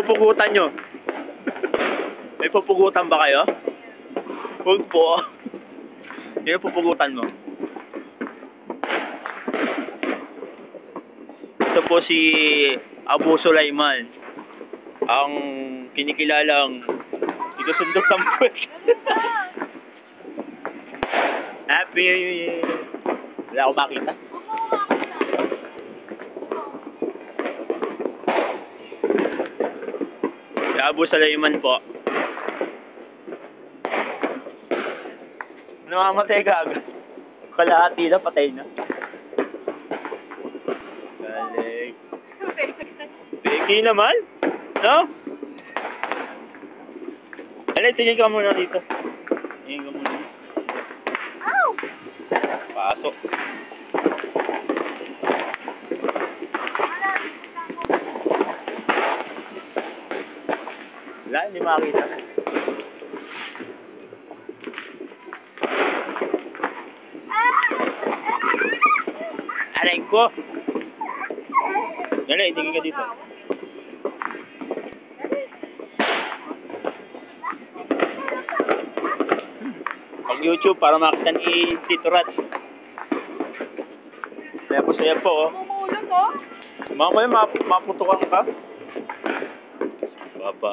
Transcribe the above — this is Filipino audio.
pupugutan nyo. May pupugutan ba kayo? Huwag po. Sino pupugutan mo? Ito po si Abu Sulaiman. Ang kinikilalang sinusundot ng puwet. Happy New Year! Wala akong makita. Si Abu Sulaiman po. Namamatay ka agad. Kalahati na, patay na. Galing. Peki naman? No? Alay, tingin ka muna dito. Tingin ka muna. Pasok. Wala, hindi makakita. Alay ko! Dali, tingin ka dito. Pag YouTube, para makita ni Tito Rat. Saya po, oh. Umulot, oh. Mga ko yun, maputukan ka. Baba.